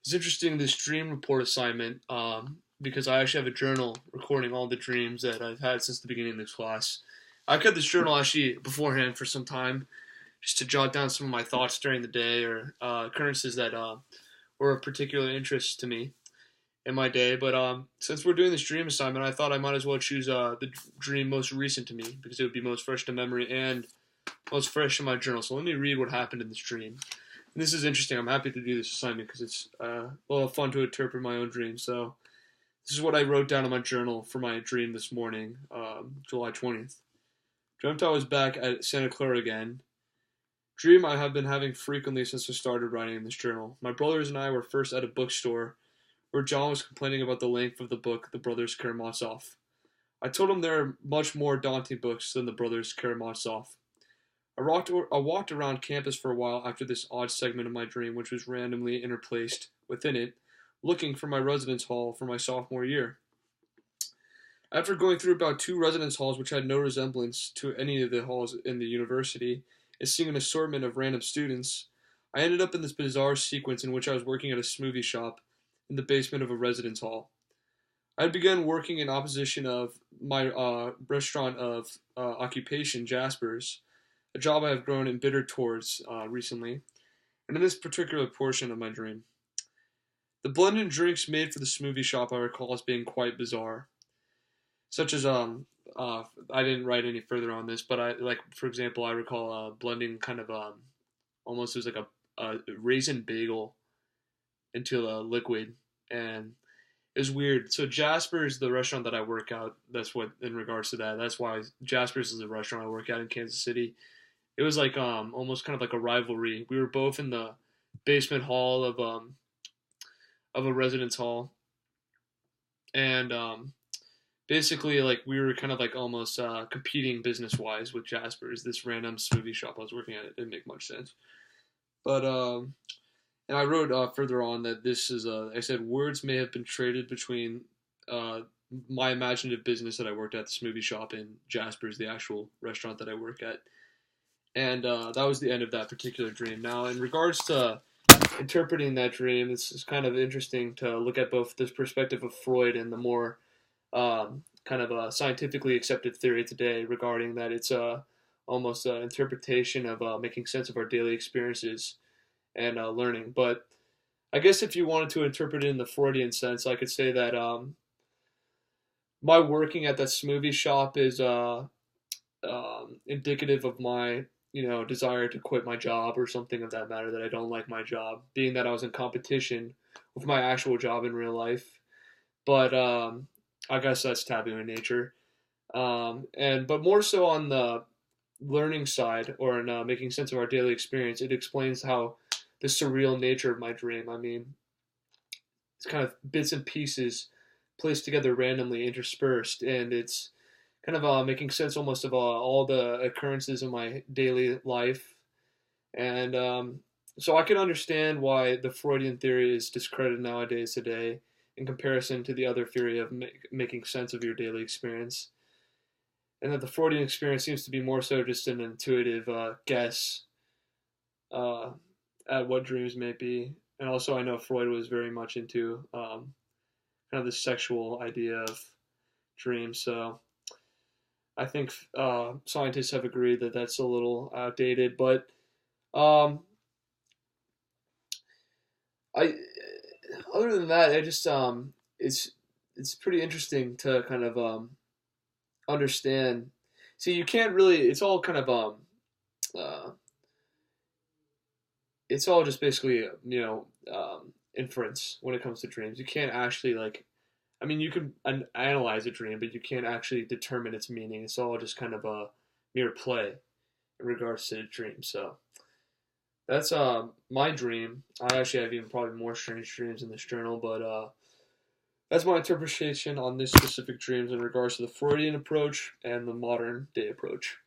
It's interesting this dream report assignment because I actually have a journal recording all the dreams that I've had since the beginning of this class. I kept this journal actually beforehand for some time just to jot down some of my thoughts during the day or occurrences that were of particular interest to me in my day. But since we're doing this dream assignment, I thought I might as well choose the dream most recent to me because it would be most fresh to memory and most fresh in my journal. So let me read what happened in this dream. And this is interesting. I'm happy to do this assignment because it's a little fun to interpret my own dreams. So this is what I wrote down in my journal for my dream this morning, July 20th. Dreamt I was back at Santa Clara again. Dream I have been having frequently since I started writing in this journal. My brothers and I were first at a bookstore where John was complaining about the length of the book the Brothers Karamazov. I told him there are much more daunting books than the Brothers Karamazov. I walked around campus for a while after this odd segment of my dream, which was randomly interplaced within it, looking for my residence hall for my sophomore year. After going through about two residence halls which had no resemblance to any of the halls in the university, and seeing an assortment of random students, I ended up in this bizarre sequence in which I was working at a smoothie shop in the basement of a residence hall. I had begun working in opposition of my restaurant of occupation, Jasper's, a job I have grown embittered towards recently, and in this particular portion of my dream. The blended drinks made for the smoothie shop I recall as being quite bizarre, such as I didn't write any further on this, but I like for example I recall blending kind of almost as like a raisin bagel into a liquid, and it was weird. So Jasper's, the restaurant that I work out, that's what in regards to that. That's why Jasper's is the restaurant I work at in Kansas City. It was like almost kind of like a rivalry. We were both in the basement hall of a residence hall, and basically like we were kind of like almost competing business wise with Jasper's, this random smoothie shop I was working at. It didn't make much sense, but and I wrote further on that this is I said words may have been traded between uh, my imaginative business that I worked at, the smoothie shop, and Jasper's, the actual restaurant that I work at. And that was the end of that particular dream. Now, in regards to interpreting that dream, it's kind of interesting to look at both this perspective of Freud and the more kind of a scientifically accepted theory today regarding that it's almost an interpretation of making sense of our daily experiences and learning. But I guess if you wanted to interpret it in the Freudian sense, I could say that my working at that smoothie shop is indicative of my desire to quit my job or something of that matter, that I don't like my job, being that I was in competition with my actual job in real life. But I guess that's taboo in nature. And but more so on the learning side or in making sense of our daily experience, it explains how the surreal nature of my dream. I mean, it's kind of bits and pieces placed together randomly, interspersed, and it's kind of making sense almost of all the occurrences in my daily life. And so I can understand why the Freudian theory is discredited nowadays today in comparison to the other theory of making sense of your daily experience. And that the Freudian experience seems to be more so just an intuitive guess uh, at what dreams may be. And also, I know Freud was very much into kind of the sexual idea of dreams. So I think scientists have agreed that that's a little outdated. But um, I, other than that, I just it's pretty interesting to kind of understand. See, you can't really. It's all kind of uh, it's all just basically inference when it comes to dreams. You can't actually like. I mean, you can analyze a dream, but you can't actually determine its meaning. It's all just kind of a mere play in regards to the dream. So that's my dream. I actually have even probably more strange dreams in this journal, but that's my interpretation on this specific dreams in regards to the Freudian approach and the modern day approach.